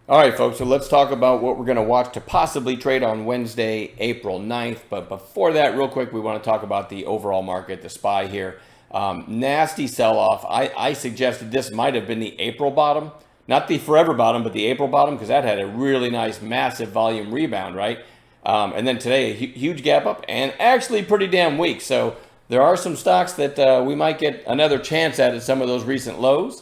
All right, folks, so let's talk about what we're going to watch to possibly trade on Wednesday, April 9th. But before that, real quick, we want to talk about the overall market, the SPY here. Nasty sell-off. I suggested this might have been the April bottom. Not the forever bottom, but the April bottom, because that had a really nice, massive volume rebound, right? And then today, a huge gap up and actually pretty damn weak. So there are some stocks that we might get another chance at some of those recent lows.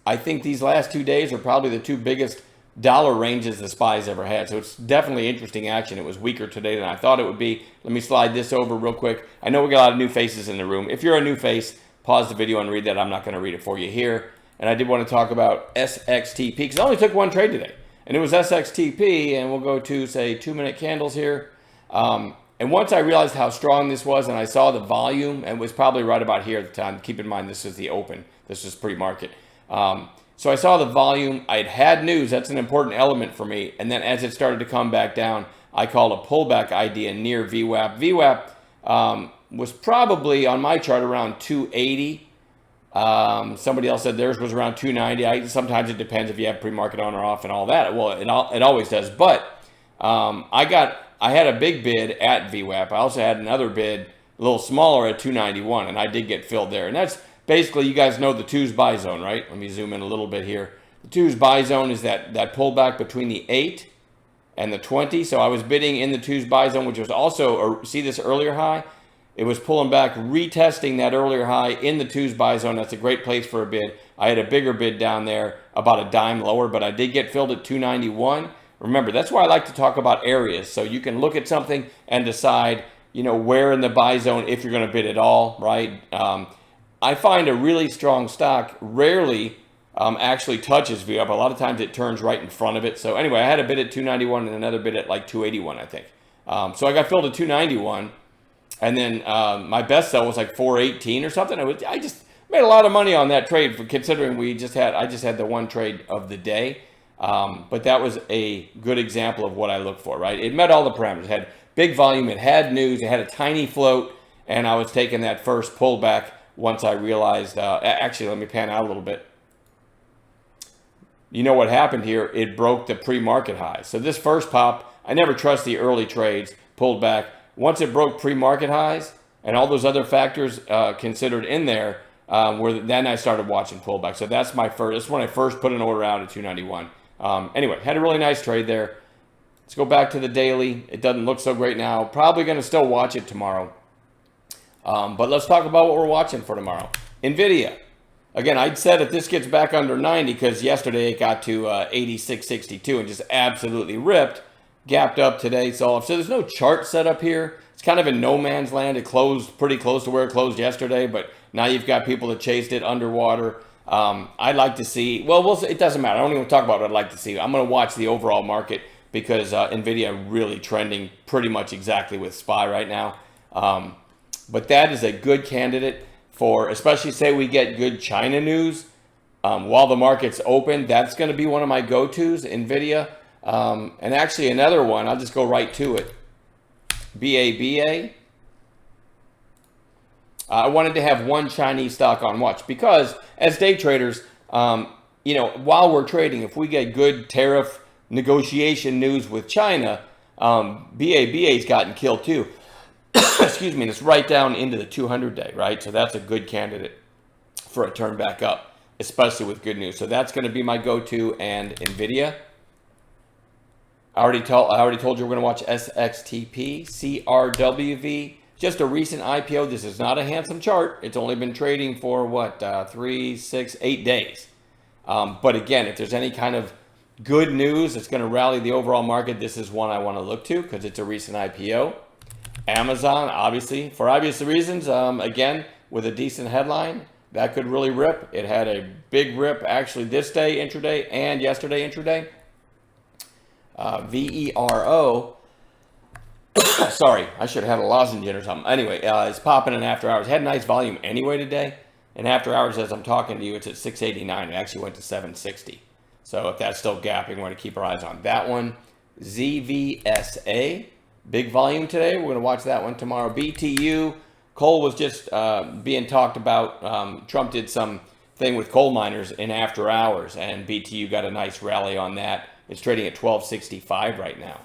I think these last 2 days are probably the two biggest dollar ranges the SPY's ever had. So it's definitely interesting action. It was weaker today than I thought it would be. Let me slide this over real quick. I know we got a lot of new faces in the room. If you're a new face, pause the video and read that. I'm not going to read it for you here. And I did want to talk about SXTP because I only took one trade today. And it was SXTP. And we'll go to, say, 2-minute candles here. And once I realized how strong this was and I saw the volume, and it was probably right about here at the time. Keep in mind, this is the open. This is pre-market. So I saw the volume. I'd had news. That's an important element for me. And then as it started to come back down, I called a pullback idea near VWAP. VWAP was probably on my chart around 280. Somebody else said theirs was around 290. Sometimes it depends if you have pre-market on or off and all that. Well, it always does. But I had a big bid at VWAP. I also had another bid a little smaller at 291, and I did get filled there. And that's basically, you guys know the twos buy zone, right? Let me zoom in a little bit here. The twos buy zone is that pullback between the 8 and the 20. So I was bidding in the twos buy zone, which was also, see this earlier high? It was pulling back, retesting that earlier high in the twos buy zone. That's a great place for a bid. I had a bigger bid down there, about a dime lower, but I did get filled at 291. Remember, that's why I like to talk about areas. So you can look at something and decide, where in the buy zone, if you're going to bid at all, right? I find a really strong stock rarely actually touches VWAP. A lot of times it turns right in front of it. So anyway, I had a bid at 291 and another bid at like 281, I think. So I got filled at 291. And then my best sell was like 418 or something. I just made a lot of money on that trade considering I just had the one trade of the day. But that was a good example of what I look for, right? It met all the parameters. It had big volume. It had news. It had a tiny float. And I was taking that first pullback once I realized, actually, let me pan out a little bit. You know what happened here? It broke the pre-market high. So this first pop, I never trust the early trades, pulled back. Once it broke pre-market highs and all those other factors considered in there, then I started watching pullback. So that's when I first put an order out at 291. Anyway, had a really nice trade there. Let's go back to the daily. It doesn't look so great now. Probably going to still watch it tomorrow. But let's talk about what we're watching for tomorrow. NVIDIA. Again, I'd said if this gets back under 90, because yesterday it got to 86.62 and just absolutely ripped, gapped up today. So there's no chart set up here. It's kind of in no man's land. It closed pretty close to where it closed yesterday, but now you've got people that chased it underwater. I'd like to see, it doesn't matter. I don't even talk about what I'd like to see. I'm going to watch the overall market because NVIDIA really trending pretty much exactly with SPY right now. But that is a good candidate for, especially say we get good China news while the market's open. That's going to be one of my go-tos, NVIDIA. And actually another one, I'll just go right to it. BABA. I wanted to have one Chinese stock on watch because as day traders, while we're trading, if we get good tariff negotiation news with China, BABA's gotten killed too. Excuse me, and it's right down into the 200-day, right? So that's a good candidate for a turn back up, especially with good news. So that's going to be my go-to, and NVIDIA. I already told you we're going to watch SXTP, CRWV. Just a recent IPO. This is not a handsome chart. It's only been trading for 3, 6, 8 days. But again, if there's any kind of good news that's going to rally the overall market, this is one I want to look to because it's a recent IPO. Amazon, obviously, for obvious reasons, again, with a decent headline, that could really rip. It had a big rip actually this day intraday and yesterday intraday. VERO. Sorry, I should have had a lozenge or something. Anyway, it's popping in after hours. Had nice volume anyway today. And after hours, as I'm talking to you, it's at 689. It actually went to 760. So if that's still gapping, we're going to keep our eyes on that one. ZVSA. Big volume today. We're going to watch that one tomorrow. BTU. Coal was just being talked about. Trump did some thing with coal miners in after hours, and BTU got a nice rally on that. It's trading at 1265 right now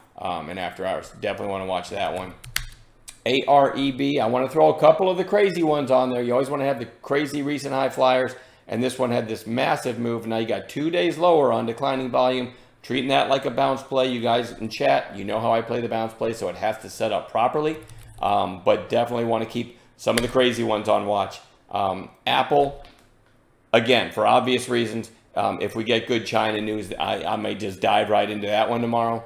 in after hours. Definitely want to watch that one. AREB, I want to throw a couple of the crazy ones on there. You always want to have the crazy recent high flyers, and this one had this massive move. Now you got 2 days lower on declining volume. Treating that like a bounce play. You guys in chat, you know how I play the bounce play, so it has to set up properly. But definitely want to keep some of the crazy ones on watch. Apple, again, for obvious reasons, if we get good China news, I may just dive right into that one tomorrow.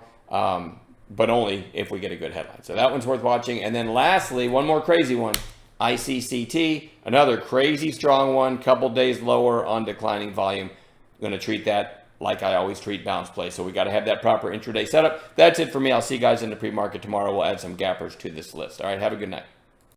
But only if we get a good headline. So that one's worth watching. And then lastly, one more crazy one, ICCT, another crazy strong one, couple days lower on declining volume. Going to treat that like I always treat bounce play. So we got to have that proper intraday setup. That's it for me. I'll see you guys in the pre-market tomorrow. We'll add some gappers to this list. All right, have a good night.